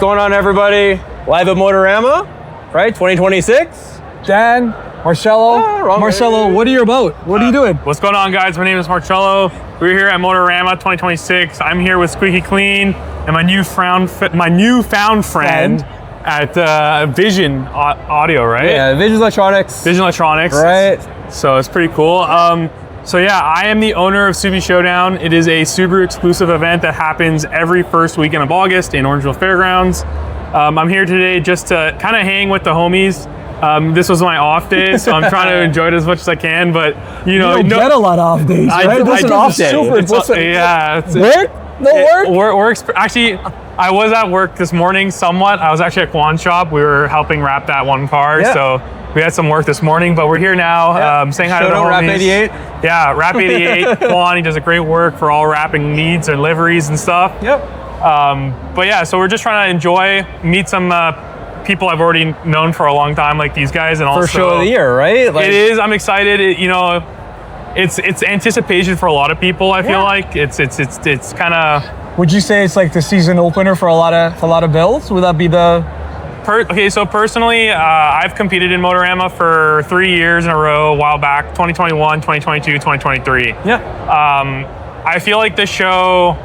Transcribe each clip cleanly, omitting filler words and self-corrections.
going on, everybody? Live at Motorama, right? 2026. Dan, Marcello. Marcello, what are you about? What are you doing? What's going on, guys? My name is Marcello. We're here at Motorama 2026. I'm here with Squeaky Clean and my newfound friend at Vision Audio, right? Yeah, Vision Electronics. Vision Electronics. Right. So it's pretty cool. So yeah, I am the owner of Subie Showdown. It is a Subaru exclusive event that happens every first weekend of August in Orangeville Fairgrounds. I'm here today just to kind of hang with the homies. This was my off day, so I'm trying to enjoy it as much as I can. But you don't get a lot of off days, right? This is an off day. Work? No work? Actually, I was at work this morning somewhat. I was actually at Kwan's shop. We were helping wrap that one car, so we had some work this morning. But we're here now, saying hi to the homies. Wrap 88. Yeah, Wrap 88. Kwan, he does a great work for all wrapping needs and liveries and stuff. Yep. But yeah, so we're just trying to enjoy, meet some people I've already known for a long time, like these guys, and also First show of the year, right? It is. I'm excited. It's anticipation for a lot of people. I feel like it's kind of. Would you say it's like the season opener for a lot of builds? Would that be the? Okay, so personally, I've competed in Motorama for 3 years in a row, a while back, 2021, 2022, 2023. Yeah. I feel like this show,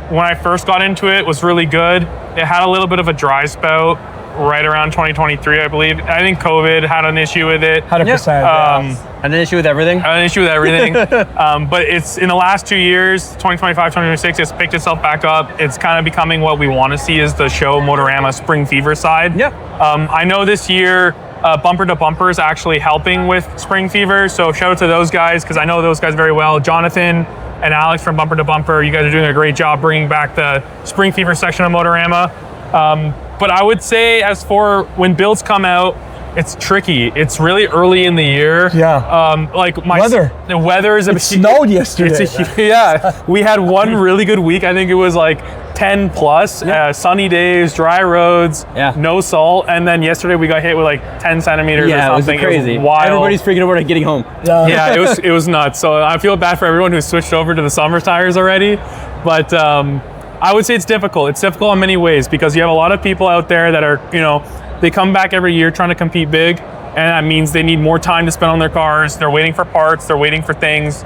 when I first got into it, was really good. It had a little bit of a dry spout right around 2023, I believe. I think COVID had an issue with it. 100%. Had an issue with everything. But it's in the last 2 years, 2025, 2026, it's picked itself back up. It's kind of becoming what we want to see is the show Motorama Spring Fever side. Yeah. I know this year, Bumper to Bumper is actually helping with Spring Fever. So shout out to those guys, because I know those guys very well. Jonathan and Alex from Bumper to Bumper, you guys are doing a great job bringing back the Spring Fever section of Motorama. But I would say, as for when builds come out, it's tricky. It's really early in the year. Yeah. The weather is it snowed yesterday. We had one really good week. I think it was like 10 plus, sunny days, dry roads, no salt. And then yesterday we got hit with like 10 centimeters or something. It was crazy. It was wild. Everybody's freaking over to getting home. Yeah, it was nuts. So I feel bad for everyone who switched over to the summer tires already. But I would say it's difficult. It's difficult in many ways because you have a lot of people out there that are, they come back every year trying to compete big, and that means they need more time to spend on their cars. They're waiting for parts, they're waiting for things.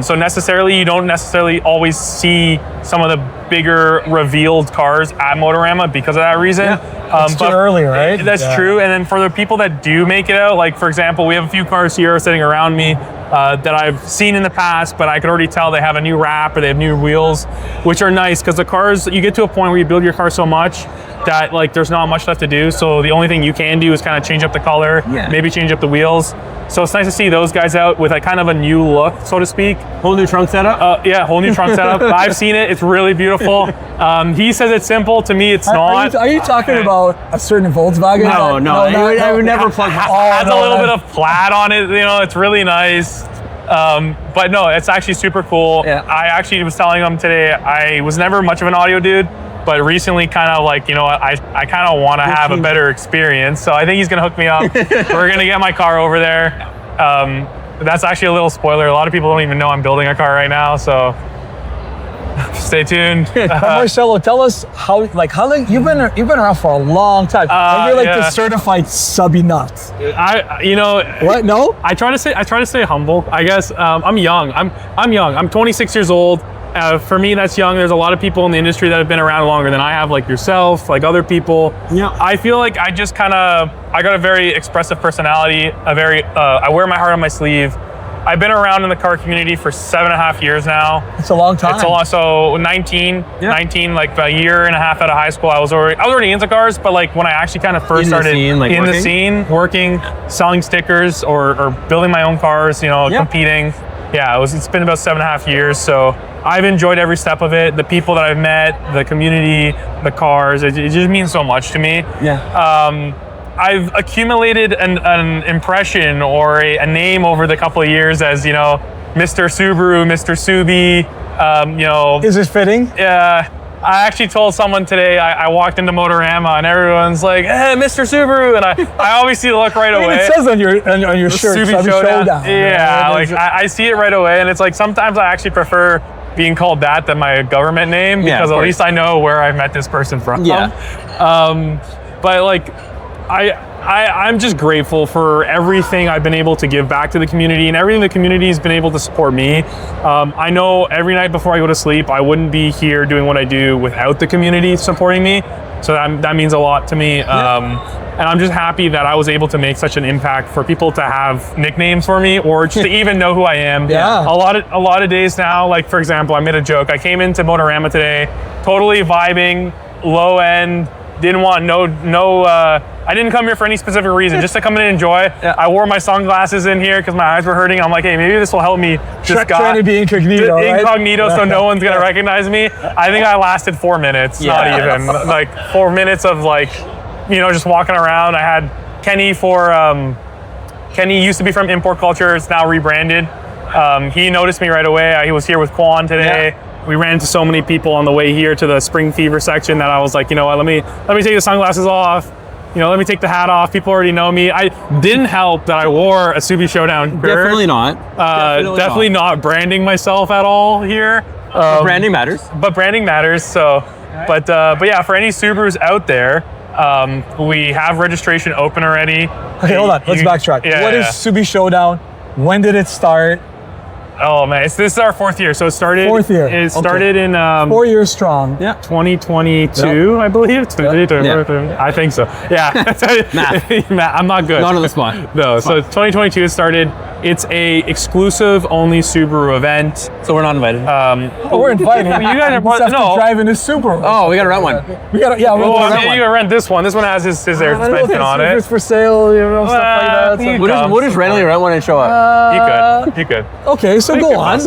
So you don't necessarily always see some of the bigger revealed cars at Motorama because of that reason. It's too early, right? That's true. And then for the people that do make it out, like for example, we have a few cars here sitting around me that I've seen in the past, but I could already tell they have a new wrap or they have new wheels, which are nice because the cars, you get to a point where you build your car so much that like there's not much left to do. So the only thing you can do is kind of change up the color, maybe change up the wheels. So it's nice to see those guys out with a kind of a new look, so to speak. Whole new trunk setup? Whole new trunk setup. I've seen it. It's really beautiful. He says it's simple. To me, it's not. Are you talking about a certain Volkswagen? No. I would never plug my... It has a little bit of plaid on it. It's really nice. But no, it's actually super cool. Yeah. I actually was telling him today, I was never much of an audio dude, but recently kind of like, I kind of want to have a better experience. So I think he's going to hook me up. We're going to get my car over there. That's actually a little spoiler. A lot of people don't even know I'm building a car right now. So stay tuned. Marcello, tell us how long you've been around for a long time. You're like the certified subby nut. What? No? I try to stay humble. I guess I'm young. I'm young. I'm 26 years old. For me, that's young. There's a lot of people in the industry that have been around longer than I have, like yourself, like other people. Yeah. I feel like I got a very expressive personality. I wear my heart on my sleeve. I've been around in the car community for 7.5 years now. It's a long time. So 19, like a year and a half out of high school, I was already into cars, but like when I actually kind of first started in the scene, working, selling stickers or building my own cars, competing. Yeah, it's been about 7.5 years. So I've enjoyed every step of it. The people that I've met, the community, the cars, it just means so much to me. Yeah. I've accumulated an impression or a name over the couple of years as, Mr. Subaru, Mr. Subie, Is it fitting? Yeah. I actually told someone today, I walked into Motorama and everyone's like, hey, Mr. Subaru. And I always see the look right away. It says on your shirt, Subie Showdown. Yeah, like I see it right away. And it's like, sometimes I actually prefer being called that than my government name, because at least I know where I met this person from. Yeah. But like, I'm just grateful for everything I've been able to give back to the community and everything the community's been able to support me. I know every night before I go to sleep, I wouldn't be here doing what I do without the community supporting me. So that means a lot to me. And I'm just happy that I was able to make such an impact for people to have nicknames for me, or just to even know who I am. Yeah. A lot of days now, like for example, I made a joke. I came into Motorama today, totally vibing, low end, didn't want I didn't come here for any specific reason, just to come in and enjoy. Yeah. I wore my sunglasses in here because my eyes were hurting. I'm like, hey, maybe this will help me Trying to be incognito, right? incognito, so no one's gonna recognize me. I think I lasted 4 minutes, not even. Like 4 minutes of like, just walking around. I had Kenny Kenny used to be from Import Culture, it's now rebranded. He noticed me right away. He was here with Quan today. Yeah. We ran into so many people on the way here to the Spring Fever section that I was like, let me take the sunglasses off. Let me take the hat off. People already know me. I didn't help that I wore a Subie Showdown shirt. Definitely not. Definitely not branding myself at all here. Branding matters. But branding matters. So, but yeah, for any Subarus out there, we have registration open already. Okay, hold on. Let's backtrack. What is Subie Showdown? When did it start? Oh man, this is our 4th year. So it started. 4th year. It started in 4 years strong. Yeah. 2022, I believe. I think so. Yeah. Matt, I'm not good. Not on the spot. No. So 2022 it started. It's a exclusive only Subaru event. So we're not invited. We're invited. You guys are part. No. Driving a Subaru. Oh, we gotta rent one. We gotta. Yeah. You gotta rent this one. This one has his air suspension on it. It's for sale. Stuff like that. We'll just randomly rent one and show up. You could. Okay. So go on.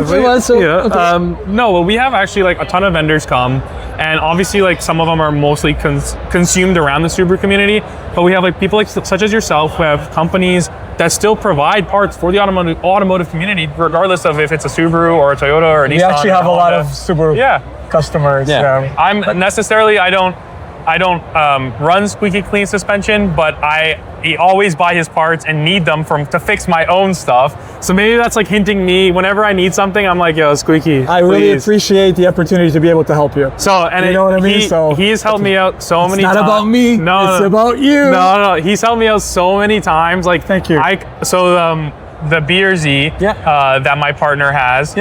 No, well, we have actually like a ton of vendors come, and obviously like some of them are mostly consumed around the Subaru community, but we have like people like such as yourself who have companies that still provide parts for the automotive community, regardless of if it's a Subaru or a Toyota or a Nissan. We actually have a lot of Subaru customers. Yeah. I don't run squeaky clean suspension, but I always buy his parts and need them to fix my own stuff. So maybe that's like hinting me whenever I need something, I'm like, yo, squeaky. I really appreciate the opportunity to be able to help you. So, and you know what I mean? He's helped me out so many times. It's not about me. No, it's about you. No. He's helped me out so many times. Like, thank you. The BRZ that my partner has.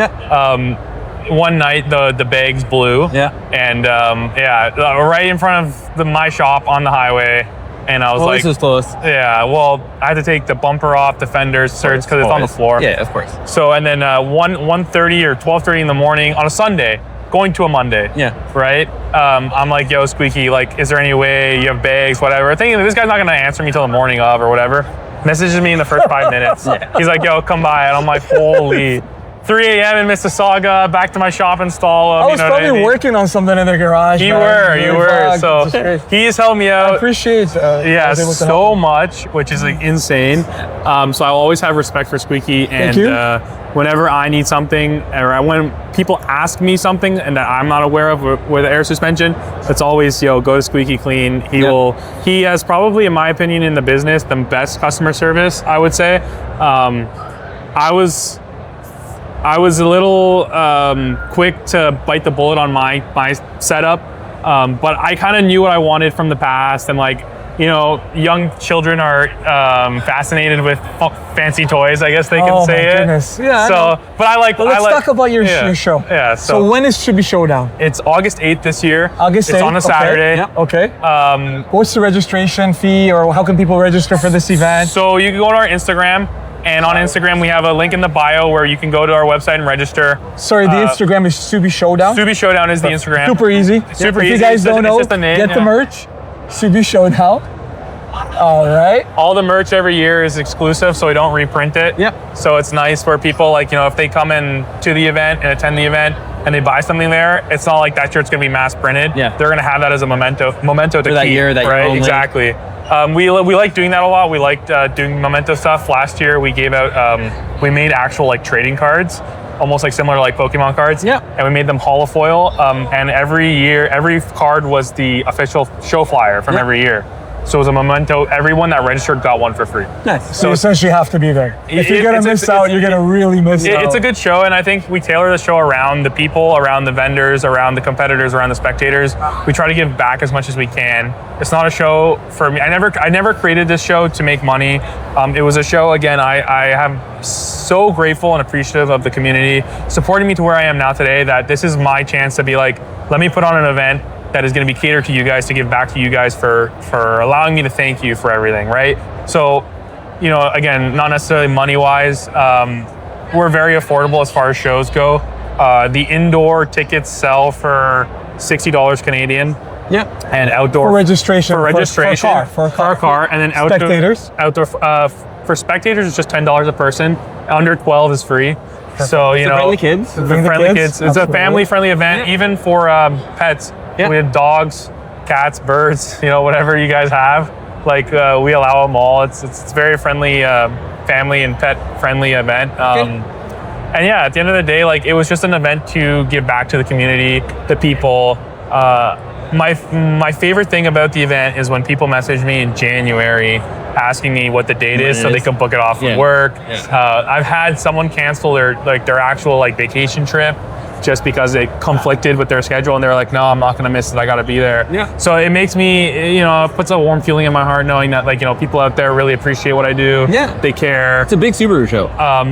One night the bags blew. And right in front of my shop on the highway. And I was like, this was close. Yeah, well, I had to take the bumper off, the fenders, search because it's on the floor. Yeah, of course. So, and then 1:30 or 12:30 in the morning on a Sunday, going to a Monday. Yeah. Right? I'm like, yo, Squeaky, like, is there any way you have bags, whatever? Thinking this guy's not going to answer me till the morning of or whatever. Messages me in the first 5 minutes. He's like, yo, come by. And I'm like, holy. 3 a.m. in Mississauga, back to my shop, install them. I was probably working on something in the garage. You were. So he's helped me out. I appreciate so much, which is like insane. So I always have respect for Squeaky, and whenever I need something, or when people ask me something and that I'm not aware of with air suspension, it's always, go to Squeaky Clean. He has probably, in my opinion, in the business, the best customer service, I would say. I was a little quick to bite the bullet on my setup, but I kind of knew what I wanted from the past, and like, young children are fascinated with fancy toys, I guess they can say it. Goodness. Yeah. So, but let's talk about your show. Yeah. So when is Subie Showdown? It's August 8th this year. August 8th. It's on a Saturday. Okay. What's the registration fee, or how can people register for this event? So you can go to our Instagram. And on Instagram, we have a link in the bio where you can go to our website and register. Sorry, the Instagram is Subie Showdown? Subie Showdown is the Instagram. Super easy. Super easy. If you guys don't know, just the name, get the merch. Subie Showdown. All right. All the merch every year is exclusive, so we don't reprint it. Yep. So it's nice for people, like, if they come in to the event and attend the event and they buy something there, it's not like that shirt's going to be mass printed. Yeah. They're going to have that as a memento to keep. That year, that right? year only. Exactly. We like doing that a lot. We liked doing memento stuff. Last year, we gave out, we made actual like trading cards, almost like similar to like Pokemon cards. Yeah. And we made them holofoil. And every year, every card was the official show flyer from every year. So as a memento, everyone that registered got one for free. Nice. So you essentially have to be there. If you're gonna miss out, you're gonna really miss out. It's a good show, and I think we tailor the show around the people, around the vendors, around the competitors, around the spectators. We try to give back as much as we can. It's not a show for me. I never created this show to make money. It was a show, again, I am so grateful and appreciative of the community supporting me to where I am now today, that this is my chance to be like, let me put on an event that is going to be catered to you guys, to give back to you guys for allowing me to thank you for everything, right? So, you know, again, not necessarily money-wise, we're very affordable as far as shows go. The indoor tickets sell for $60 Canadian. Yeah. And outdoor for registration. For registration. For a car. And then spectators. Outdoor for spectators, it's just $10 a person. Under 12 is free. So, you know, friendly kids. Friendly kids. It's a family-friendly event, even for pets. Yeah. We have dogs, cats, birds, you know, whatever you guys have. Like, we allow them all. It's very friendly, family and pet-friendly event. And yeah, at the end of the day, like, it was just an event to give back to the community, the people. My favorite thing about the event is when people message me in January asking me what the date is so they can book it off of work. Yeah. I've had someone cancel their actual vacation trip just because it conflicted with their schedule, and they're like, no, I'm not going to miss it. I got to be there. Yeah. So it makes me, you know, it puts a warm feeling in my heart knowing that, like, you know, people out there really appreciate what I do. Yeah. They care. It's a big Subaru show.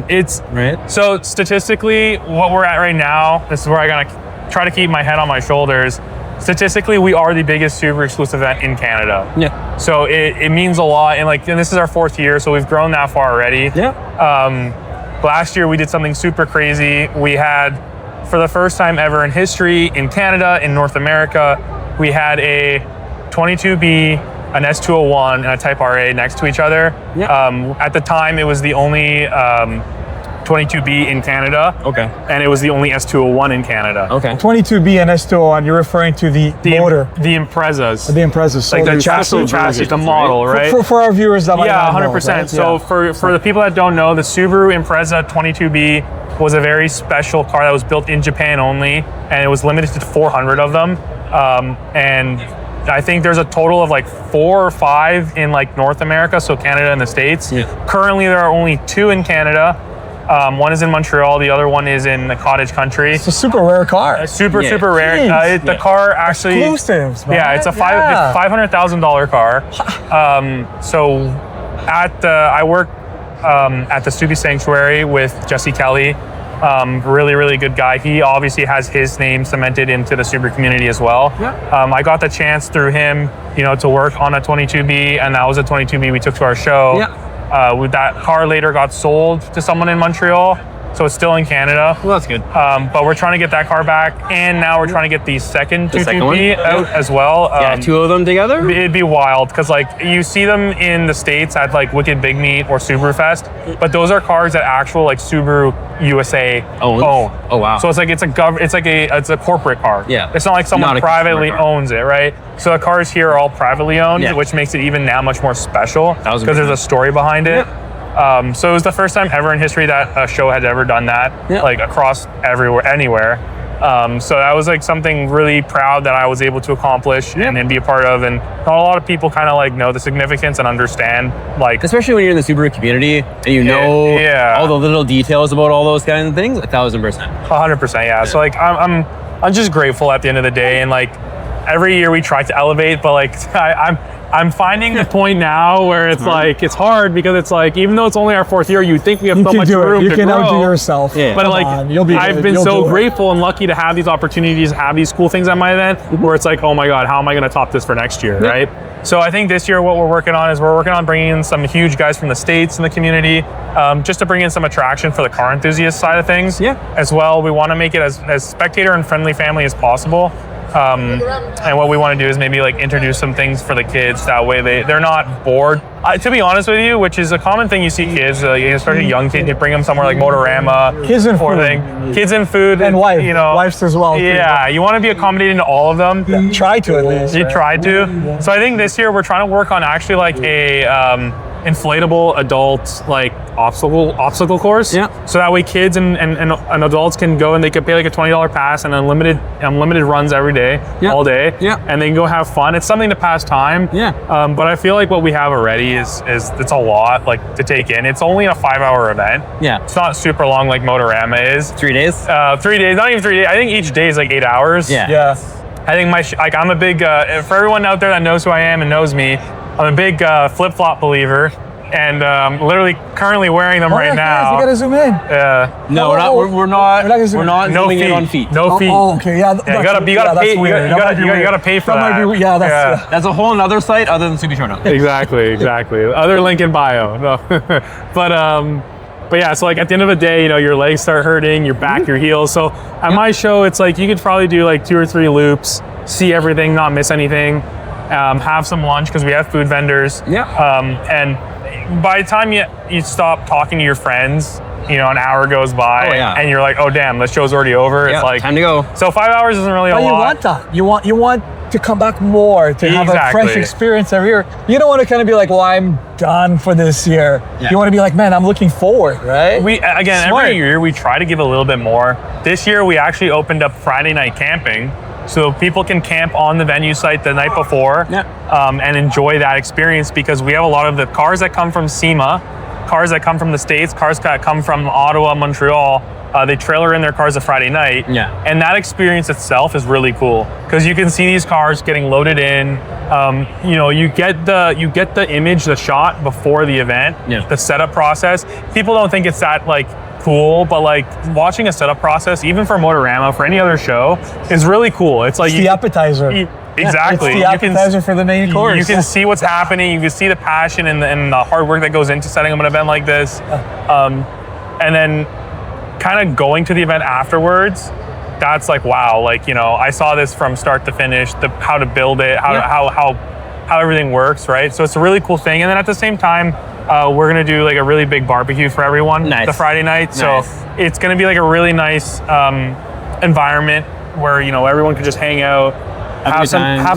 It's right. So statistically, what we're at right now, this is where I gotta try to keep my head on my shoulders. Statistically, we are the biggest Subaru exclusive event in Canada. Yeah. So it means a lot, and this is our 4th year, so we've grown that far already. Yeah. Last year we did something super crazy. We had, for the first time ever in history, in Canada, in North America, we had a 22B, an S201, and a Type RA next to each other. Yeah. At the time, it was the only 22B in Canada. Okay. And it was the only S201 in Canada. Okay. 22B and S201, you're referring to the motor. The Imprezas. The Imprezas. So like the chassis, the model, right? For our viewers that might not know. 100%. Right? So for the people that don't know, the Subaru Impreza 22B was a very special car that was built in Japan only, and it was limited to 400 of them. And I think there's a total of 4 or 5 in North America, so Canada and the States. Yeah. Currently, there are only 2 in Canada. One is in Montreal, the other one is in the cottage country. It's a super rare car. Super rare. The car actually... Exclusives, man. Yeah, it's a $500,000 car. So I work at the Subie Sanctuary with Jesse Kelly. Really, really good guy. He obviously has his name cemented into the Subaru community as well. Yeah. I got the chance through him, to work on a 22B, and that was a 22B we took to our show. Yeah. That car later got sold to someone in Montreal, so it's still in Canada. Well, that's good. But we're trying to get that car back, and now we're trying to get the second 22B out as well. 2 of them together? It'd be wild, because you see them in the States at Wicked Big Meat or Subaru Fest, but those are cars that actual Subaru USA own. Oh wow! So it's a corporate car. Yeah. It's not like someone privately owns it, right? So the cars here are all privately owned, which makes it even now much more special because there's a story behind it. Yeah. So it was the first time ever in history that a show had ever done that, across anywhere. So that was something really proud that I was able to accomplish and be a part of. And not a lot of people kind of know the significance and understand, especially when you're in the Subaru community and you know all the little details about all those kinds of things. 1,000%. 100%. Yeah. So I'm just grateful at the end of the day, and every year we try to elevate, but I'm finding the point now where it's it's hard, because it's even though it's only our 4th year, you think we have so much room to grow. You can outdo yourself. Yeah. But I've been so grateful and lucky to have these opportunities, have these cool things at my event, where it's oh my God, how am I going to top this for next year, right? So I think this year what we're working on bringing in some huge guys from the States in the community, just to bring in some attraction for the car enthusiast side of things. Yeah. As well, we want to make it as spectator and friendly family as possible. And what we want to do is maybe introduce some things for the kids. That way they're not bored. To be honest with you, which is a common thing you see kids, especially young kids, you bring them somewhere like Motorama. Kids and food. Kids and food. And wife. Wives as well. Yeah, you want to be accommodating to all of them. Yeah, try to at least. You try to. So I think this year we're trying to work on actually inflatable adult like obstacle course. Yeah. So that way kids and adults can go and they could pay like a $20 pass and unlimited runs every day, all day. Yeah. And they can go have fun. It's something to pass time. Yeah. But I feel like what we have already is it's a lot like to take in. It's only a 5-hour event. Yeah. It's not super long like Motorama is. 3 days? 3 days, not even 3 days. I think each day is like 8 hours. Yeah. Yeah. I think I'm a big, for everyone out there that knows who I am and knows me, I'm a big flip-flop believer, and literally currently wearing them right now. You gotta zoom in. No, we're not No zooming feet. in on feet. No feet. Oh, okay, yeah. Yeah, you gotta pay. You gotta pay for that. Might be, yeah, that's That's a whole nother site other than Subie Showdown. Exactly. Other link in bio. No. But yeah, so like at the end of the day, you know, your legs start hurting, your back, your heels. So at my show, it's like you could probably do like 2 or 3 loops, see everything, not miss anything, have some lunch because we have food vendors. Yeah. And by the time you stop talking to your friends, you know, an hour goes by and you're like, oh damn, the show's already over. Yeah, it's like time to go. So 5 hours isn't really a lot. you want that. You want to come back more, to have a fresh experience every year. You don't want to kind of be like, well, I'm done for this year. Yeah. You want to be like, man, I'm looking forward, right? Every year we try to give a little bit more. This year we actually opened up Friday night camping, so people can camp on the venue site the night before and enjoy that experience, because we have a lot of the cars that come from SEMA, cars that come from the States, cars that come from Ottawa, Montreal. They trailer in their cars a Friday night, and that experience itself is really cool because you can see these cars getting loaded in. You know, you get the image, the shot before the event, the setup process. People don't think it's that like cool, but like watching a setup process, even for Motorama, for any other show, is really cool. It's like the appetizer. Exactly. It's the appetizer for the main course. You can see what's happening. You can see the passion and the hard work that goes into setting up an event like this, and then kind of going to the event afterwards, that's like, wow, like, you know, I saw this from start to finish, how to build it, how everything works, right? So it's a really cool thing. And then at the same time, we're gonna do like a really big barbecue for everyone the Friday night. So it's gonna be like a really nice environment where, you know, everyone can just hang out, have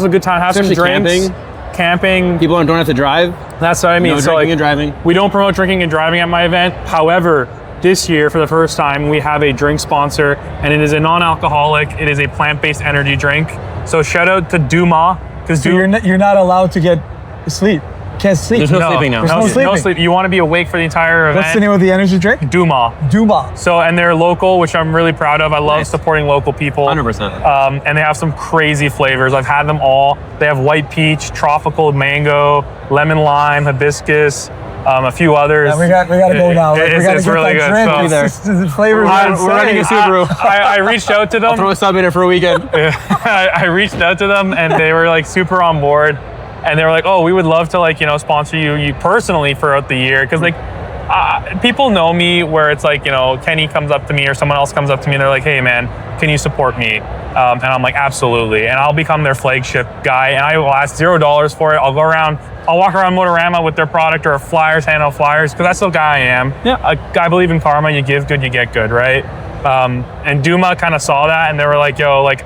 a good time, have some drinks. Camping. People don't have to drive. That's what I mean. No so drinking and driving. We don't promote drinking and driving at my event. However, this year, for the first time, we have a drink sponsor, and it is a non-alcoholic. It is a plant-based energy drink. So shout out to Duma, because you're not allowed to get sleep. Can't sleep. There's no sleeping now. There's no sleep. You want to be awake for the entire event. What's the name of the energy drink? Duma. So, and they're local, which I'm really proud of. I love supporting local people. 100%. And they have some crazy flavors. I've had them all. They have white peach, tropical mango, lemon lime, hibiscus. A few others. Yeah, we got to go now. Like, it's really good. The flavors we're running a Subaru. I reached out to them. I'll throw a sub in it for a weekend. I reached out to them and they were like super on board. And they were like, oh, we would love to like, you know, sponsor you personally throughout the year. Cause like people know me where it's like, you know, Kenny comes up to me or someone else comes up to me and they're like, hey man, can you support me? And I'm like, absolutely. And I'll become their flagship guy and I will ask $0 for it. I'll walk around Motorama with their product or flyers, hand out flyers, because that's the guy I am. I believe in karma. You give good, you get good, right? And Duma kind of saw that and they were like, yo, like,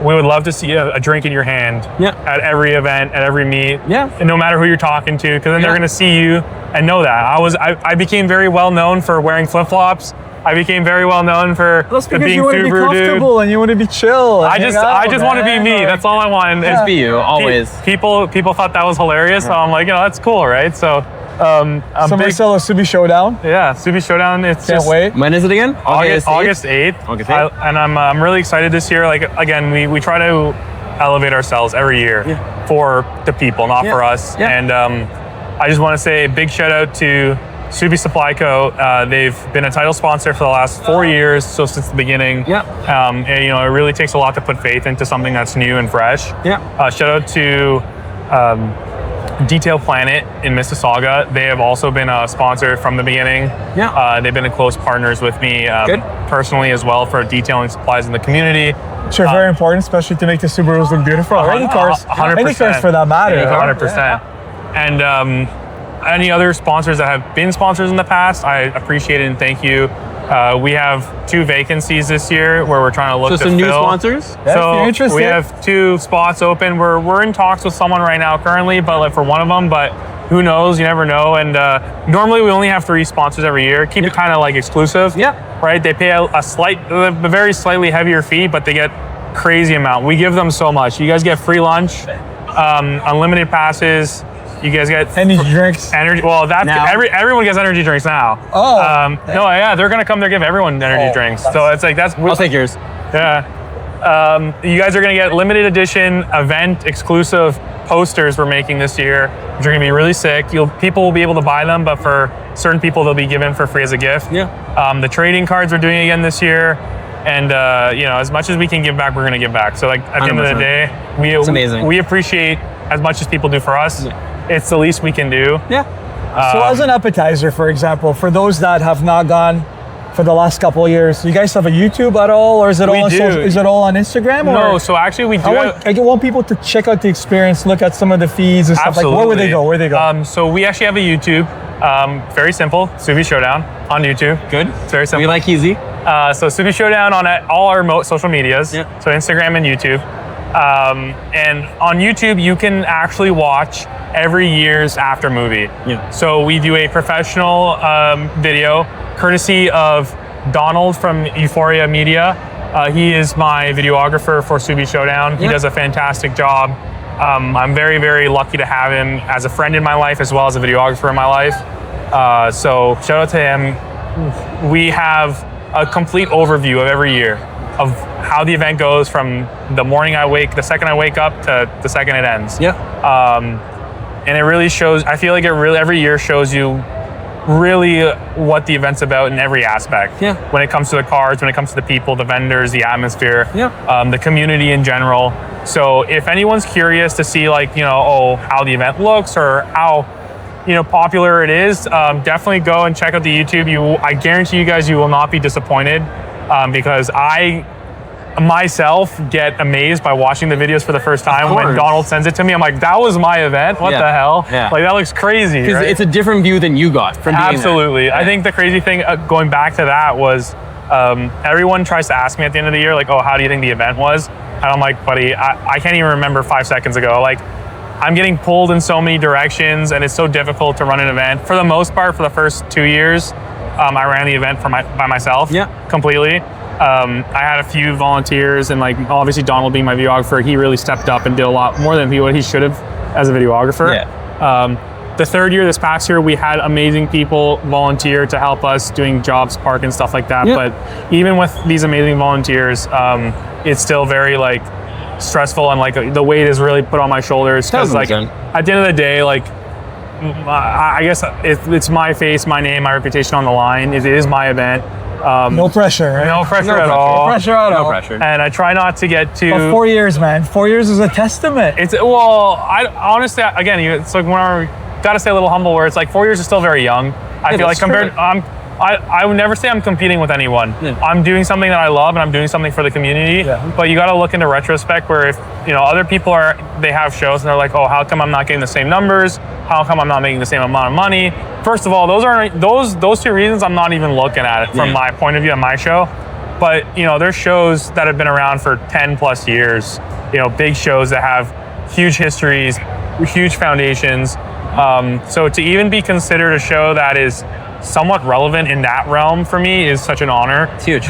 we would love to see a drink in your hand at every event, at every meet, and no matter who you're talking to, because then they're going to see you and know that. I became very well known for wearing flip-flops. I became very well known for being you want to be comfortable dude. And you want to be chill. I just want to be me. That's all I want. Just be you, always. People thought that was hilarious, so I'm like, you know, that's cool, right? So, Marcello, Subie Showdown. Yeah, Subie Showdown. Can't wait. When is it again? August 8th. August 8th. And I'm really excited this year. Like, again, we try to elevate ourselves every year for the people, not for us. And I just want to say a big shout out to Subie Supply Co. They've been a title sponsor for the last 4 years, so since the beginning. And, you know, it really takes a lot to put faith into something that's new and fresh. Shout out to Detail Planet in Mississauga. They have also been a sponsor from the beginning. They've been close partners with me personally as well for detailing supplies in the community. Which are very important, especially to make the Subarus look beautiful. Or any cars, 100%. Any cars for that matter. 100%. And any other sponsors that have been sponsors in the past, I appreciate it and thank you. We have 2 vacancies this year where we're trying to look to some fill. new sponsors? Yeah, so if you're interested. We have 2 spots open. We're in talks with someone right now currently, but like for one of them. But who knows? You never know. And normally we only have 3 sponsors every year. Keep it kind of like exclusive. Yeah. Right? They pay a very slightly heavier fee, but they get crazy amount. We give them so much. You guys get free lunch, unlimited passes. You guys get energy drinks. Well, everyone gets energy drinks now. Oh. No, yeah, they're gonna come there, give everyone energy drinks. So it's like I'll take yours. Yeah. You guys are gonna get limited edition event exclusive posters we're making this year, which are gonna be really sick. People will be able to buy them, but for certain people they'll be given for free as a gift. Yeah. The trading cards we're doing again this year. And as much as we can give back, we're gonna give back. So like at the end of the day, it's amazing. We appreciate as much as people do for us. Yeah. It's the least we can do. Yeah. So as an appetizer, for example, for those that have not gone for the last couple of years, you guys have a YouTube at all, or is it all on social, is it all on Instagram? No, or? So actually we do. I want people to check out the experience, look at some of the feeds and stuff. Absolutely. Like, where they go? So we actually have a YouTube. Very simple, Subie Showdown on YouTube. Good. It's very simple. We like easy. So Subie Showdown on all our social medias. Yeah. So Instagram and YouTube. And on YouTube, you can actually watch every year's after movie. Yeah. So we do a professional video, courtesy of Donald from Euphoria Media. He is my videographer for Subie Showdown. He does a fantastic job. I'm very, very lucky to have him as a friend in my life as well as a videographer in my life. So shout out to him. We have a complete overview of every year of how the event goes from the second I wake up to the second it ends. Yeah. And it really shows, I feel like every year shows you really what the event's about in every aspect. Yeah. When it comes to the cars, when it comes to the people, the vendors, the atmosphere, yeah. The community in general. So if anyone's curious to see how the event looks or how popular it is, definitely go and check out the YouTube. I guarantee you guys, you will not be disappointed, because I myself get amazed by watching the videos for the first time. When Donald sends it to me, I'm like, that was my event? What the hell? Yeah. Like, that looks crazy, because right? It's a different view than you got from being Absolutely. there. I think the crazy thing, going back to that, was everyone tries to ask me at the end of the year, like, oh, how do you think the event was? And I'm like, buddy, I can't even remember 5 seconds ago. Like, I'm getting pulled in so many directions, and it's so difficult to run an event. For the most part, for the first 2 years, I ran the event by myself, completely. I had a few volunteers, and obviously Donald being my videographer, he really stepped up and did a lot more than what he should have as a videographer. Yeah. The third year, this past year, we had amazing people volunteer to help us doing jobs, park and stuff like that. Yeah. But even with these amazing volunteers, it's still very stressful, and the weight is really put on my shoulders, because at the end of the day, I guess it's my face, my name, my reputation on the line. It is my event. No pressure, right? No pressure at all. No pressure at all. No pressure. And I try not to get too. But 4 years, man. 4 years is a testament. I honestly, again, it's like when I gotta stay a little humble, where it's 4 years is still very young. I feel like compared, I would never say I'm competing with anyone. Yeah. I'm doing something that I love, and I'm doing something for the community. Yeah. But you got to look into retrospect, where if other people they have shows and they're like, oh, how come I'm not getting the same numbers? How come I'm not making the same amount of money? First of all, those two reasons I'm not even looking at it from my point of view on my show. But there's shows that have been around for 10 plus years. Big shows that have huge histories, huge foundations. So to even be considered a show that is somewhat relevant in that realm for me is such an honor. It's huge.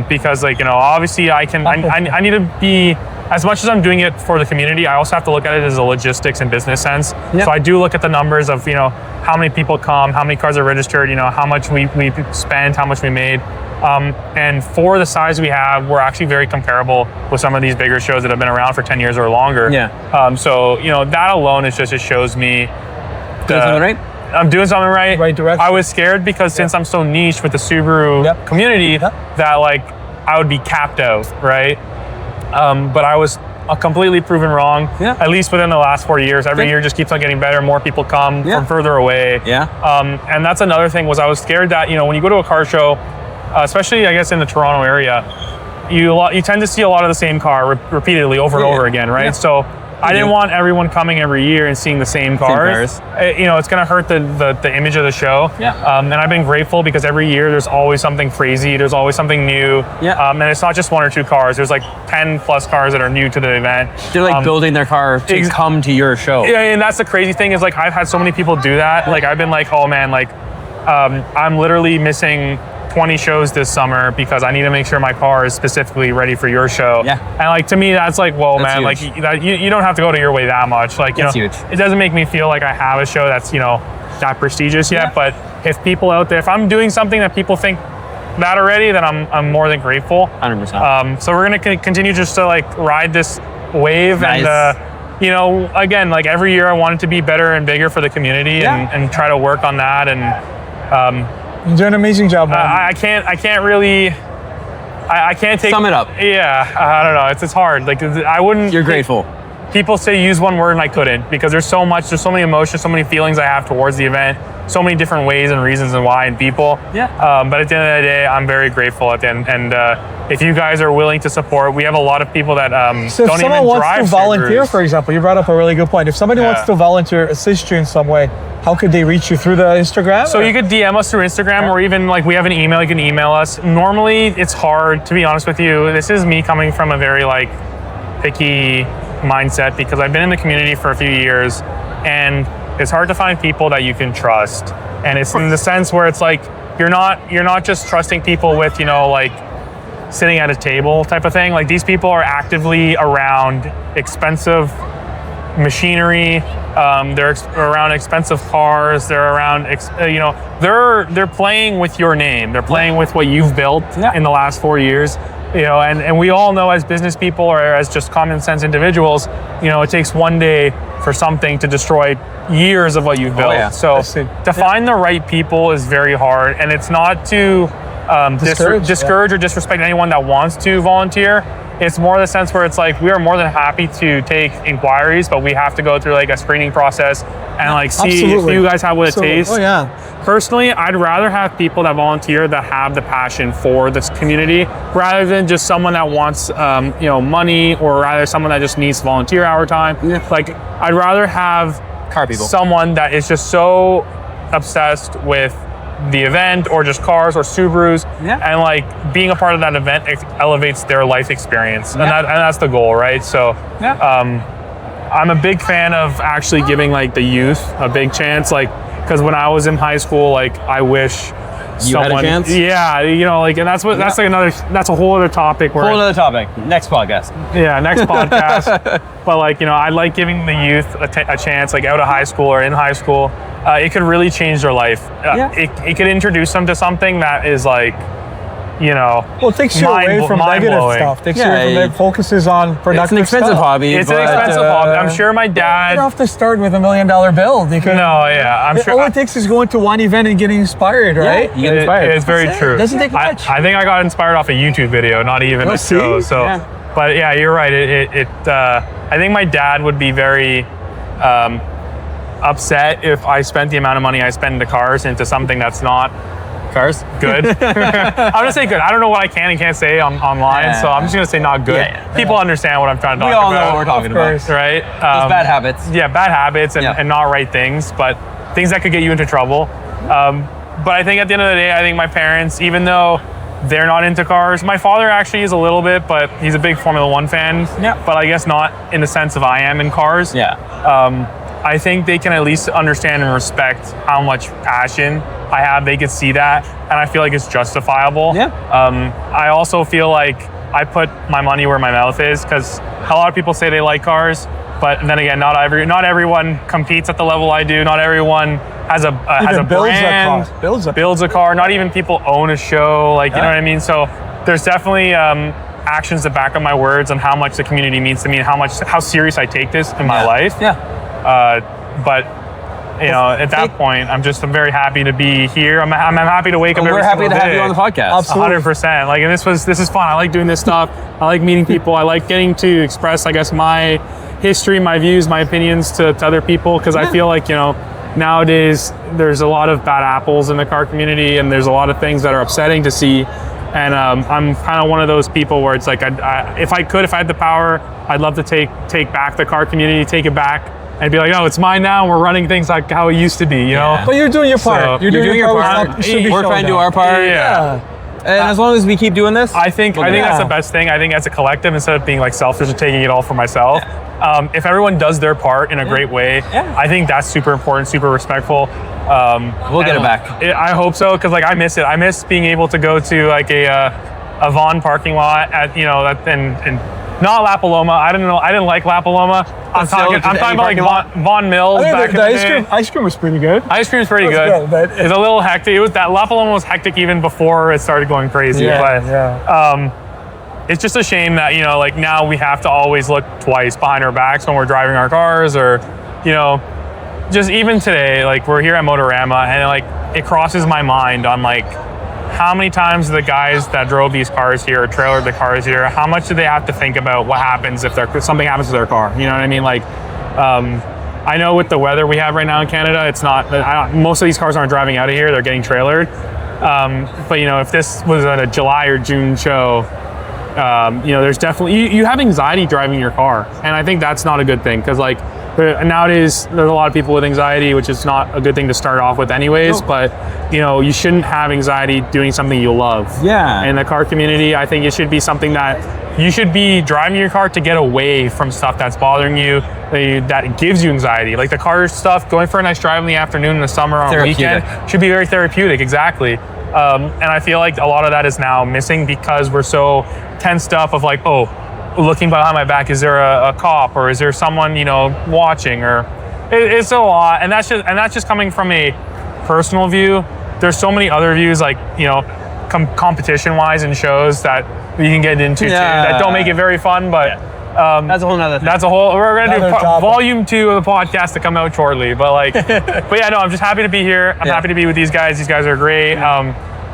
Because obviously I need to be, as much as I'm doing it for the community, I also have to look at it as a logistics and business sense. Yep. So I do look at the numbers of how many people come, how many cars are registered, how much we spent, how much we made. And for the size we have, we're actually very comparable with some of these bigger shows that have been around for 10 years or longer. Yeah. So that alone it shows me doing something right. I'm doing something right. Right direction. I was scared because since I'm so niche with the Subaru community, that I would be capped out, right? But I was completely proven wrong. Yeah. At least within the last 4 years, every year just keeps on getting better. More people come from further away. Yeah. And that's another thing, was I was scared that when you go to a car show, especially I guess in the Toronto area, you tend to see a lot of the same car repeatedly over and over again, right? Yeah. So I didn't want everyone coming every year and seeing the same cars. It's going to hurt the image of the show. And I've been grateful because every year there's always something crazy. There's always something new. And it's not just 1 or 2 cars. There's like 10 plus cars that are new to the event. They're like building their car to come to your show. Yeah, and that's the crazy thing is like I've had so many people do that. Like I've been like, oh man, like I'm literally missing 20 shows this summer because I need to make sure my car is specifically ready for your show. And like to me, that's like, whoa, man, huge. Like you don't have to go to your way that much. Like you know, huge. It doesn't make me feel like I have a show that's that prestigious yet. But if people out there, if I'm doing something that people think that already, then I'm more than grateful. 100%. So we're gonna continue just to like ride this wave and. Again, like every year I want it to be better and bigger for the community and try to work on that. And you're doing an amazing job, man. I can't take... Sum it up. Yeah, I don't know. It's hard. Like I wouldn't... You're grateful. People say use one word and I couldn't because there's so many emotions, so many feelings I have towards the event, so many different ways and reasons and why and people. But at the end of the day, I'm very grateful at the end. And if you guys are willing to support, we have a lot of people that so don't if someone even wants drive to volunteer, Subarus. for example, you brought up a really good point. If somebody wants to volunteer, assist you in some way, how could they reach you through the Instagram? So you could DM us through Instagram or even like we have an email, you can email us. Normally it's hard, to be honest with you. This is me coming from a very like picky mindset because I've been in the community for a few years and it's hard to find people that you can trust. And it's in the sense where it's like you're not just trusting people with, like sitting at a table type of thing. Like these people are actively around expensive machinery, they're around expensive cars, they're around they're playing with your name, they're playing with what you've built in the last 4 years. And we all know as business people or as just common sense individuals, it takes one day for something to destroy years of what you've built. So to find the right people is very hard, and it's not to discourage or disrespect anyone that wants to volunteer. It's more the sense where it's like we are more than happy to take inquiries, but we have to go through like a screening process and like see if you guys have what it takes. Personally, I'd rather have people that volunteer that have the passion for this community rather than just someone that wants money or rather someone that just needs volunteer hour time. Like I'd rather have car people, someone that is just so obsessed with the event or just cars or Subarus and like being a part of that event elevates their life experience and that's the goal, right? So I'm a big fan of actually giving like the youth a big chance, like because when I was in high school, like I wish you had a chance. And that's what that's a whole other topic. Whole other topic. Next podcast. Next podcast. But like I like giving the youth a chance, like out of high school or in high school. It could really change their life. It could introduce them to something that is like, it takes you away from negative stuff. It focuses on productive It's an expensive hobby. It's an expensive hobby. I'm sure my dad... You don't have to start with $1 million build. I'm sure... All it takes is going to one event and getting inspired, right? You get inspired. It's very true. It doesn't take much. I think I got inspired off a YouTube video, not even a show. So, but yeah, you're right. I think my dad would be very upset if I spent the amount of money I spend into cars into something that's not cars good. I'm gonna say good. I don't know what I can and can't say online, so I'm just gonna say not good. People understand what I'm trying to talk about. We all know what we're talking about, right? Those bad habits. Yeah, bad habits and not right things, but things that could get you into trouble. But I think at the end of the day, I think my parents, even though they're not into cars, my father actually is a little bit, but he's a big Formula 1 fan. But I guess not in the sense of I am in cars. I think they can at least understand and respect how much passion I have. They could see that, and I feel like it's justifiable. I also feel like I put my money where my mouth is because a lot of people say they like cars, but then again, not everyone competes at the level I do. Not everyone has a brand, builds a car. Not even people own a show. Like you know what I mean. So there's definitely actions that back up my words on how much the community means to me and how serious I take this in my life. But at that point, I'm very happy to be here. I'm happy to wake up every single day. We're happy to have you on the podcast. Absolutely. 100%. Like, and this is fun. I like doing this stuff. I like meeting people. I like getting to express, I guess, my history, my views, my opinions to other people because I feel like, nowadays there's a lot of bad apples in the car community and there's a lot of things that are upsetting to see. And I'm kind of one of those people where it's like, if I had the power, I'd love to take back the car community, take it back, and be like, oh, it's mine now, and we're running things like how it used to be, you know? But you're doing your part. So, you're doing your part. We're trying to do our part. Yeah. And as long as we keep doing this, I think that's the best thing. I think as a collective, instead of being like selfish and taking it all for myself, if everyone does their part in a great way, I think that's super important, super respectful. We'll get it back. I hope so, because like I miss it. I miss being able to go to like a Vaughn parking lot at and not La Paloma. I didn't like La Paloma. I'm talking about like Vaughn Mills back in the day. Ice cream was pretty good. Ice cream's pretty good. But it's a little hectic. That La Paloma was hectic even before it started going crazy. It's just a shame that, you know, like now we have to always look twice behind our backs when we're driving our cars, or, you know, just even today, like we're here at Motorama, and like it crosses my mind on like how many times the guys that drove these cars here, trailered the cars here, how much do they have to think about what happens if something happens to their car? You know what I mean? Like, I know with the weather we have right now in Canada, it's not, most of these cars aren't driving out of here, they're getting trailered. But you know, if this was at a July or June show, you know, there's definitely, you have anxiety driving your car. And I think that's not a good thing, because like nowadays there's a lot of people with anxiety, which is not a good thing to start off with anyways. But you know, you shouldn't have anxiety doing something you love. In the car community, I think it should be something that you should be driving your car to get away from stuff that's bothering you, that gives you anxiety. Like the car stuff, going for a nice drive in the afternoon in the summer on a weekend should be very therapeutic. Exactly. And I feel like a lot of that is now missing because we're so tensed up of like, oh, looking behind my back, is there a cop, or is there someone, you know, watching, or it's a lot. And that's just coming from a personal view. There's so many other views, like, you know, competition wise in shows that you can get into too, that don't make it very fun, but that's a whole nother thing. We're gonna do volume 2 of the podcast to come out shortly, but like but yeah, no, I'm just happy to be here. I'm happy to be with these guys are great.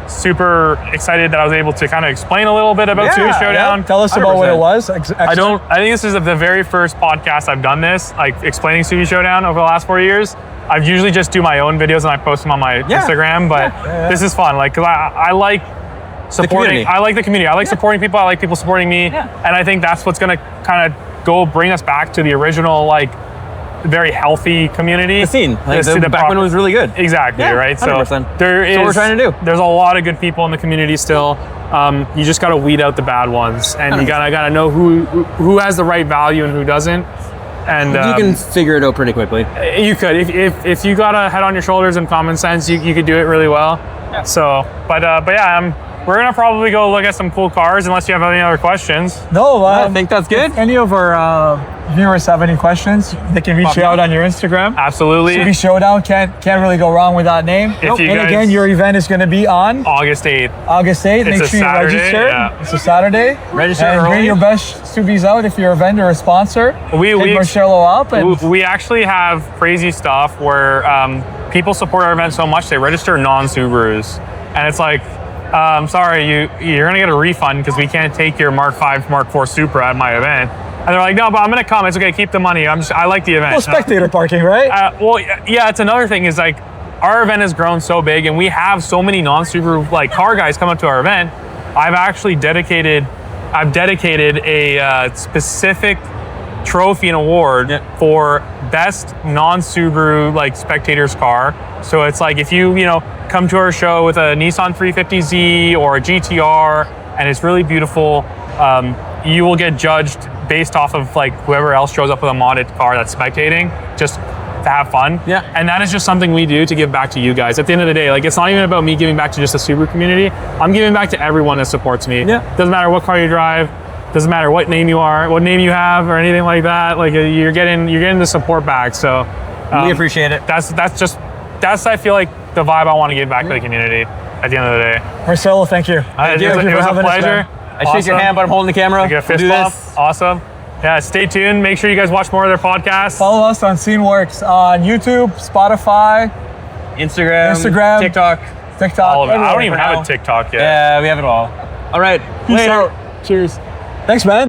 Super excited that I was able to kind of explain a little bit about Subie Showdown. Tell us about 100%. What it was. I think this is the very first podcast I've done this, like explaining Subie Showdown over the last 4 years. I usually just do my own videos and I post them on my Instagram, but this is fun. Like, cause I like supporting, I like the community. I like supporting people. I like people supporting me. And I think that's what's going to kind of bring us back to the original, like, very healthy community. The scene. Like the back when it was really good. Exactly, right? 100%. So that's what we're trying to do. There's a lot of good people in the community still. You just got to weed out the bad ones, and you gotta know who has the right value and who doesn't. And you can figure it out pretty quickly. You could, if you got a head on your shoulders and common sense, you could do it really well. So, but yeah, we're gonna probably go look at some cool cars, unless you have any other questions. No, I think that's good. If any of our viewers have any questions, they can reach out on your Instagram. Absolutely. Subie Showdown, can't really go wrong with that name. And again, your event is going to be on August 8th. August 8th. Make sure you register. It's a Saturday. Register and early. Bring your best Subies out if you're a vendor or a sponsor. We Marcello up. And we actually have crazy stuff where people support our event so much they register non-Subarus, and it's like, sorry, you're gonna get a refund because we can't take your Mark 5, Mark 4 Supra at my event. And they're like, no, but I'm gonna come. It's okay, keep the money. I like the event. Well, spectator parking, right? Well, yeah. It's another thing is like our event has grown so big, and we have so many non-Subaru like car guys come up to our event. I've dedicated a specific trophy and award for best non-Subaru like spectator's car. So it's like if you come to our show with a Nissan 350Z or a GTR and it's really beautiful, you will get judged based off of like whoever else shows up with a modded car that's spectating, just to have fun. And that is just something we do to give back to you guys. At the end of the day, like it's not even about me giving back to just the Subaru community. I'm giving back to everyone that supports me. Doesn't matter what car you drive, doesn't matter what name you are, what name you have, or anything like that. Like you're getting the support back. So we appreciate it. That's I feel like the vibe I want to give back to the community at the end of the day. Marcello, thank you. It was a pleasure. I shake your hand, but I'm holding the camera. Get a fist bump. Awesome. Yeah, stay tuned. Make sure you guys watch more of their podcasts. Follow us on SceneWorks on YouTube, Spotify, Instagram, TikTok. All of it. I don't even have a TikTok yet. Yeah, we have it all. All right. Peace out. Cheers. Thanks, man.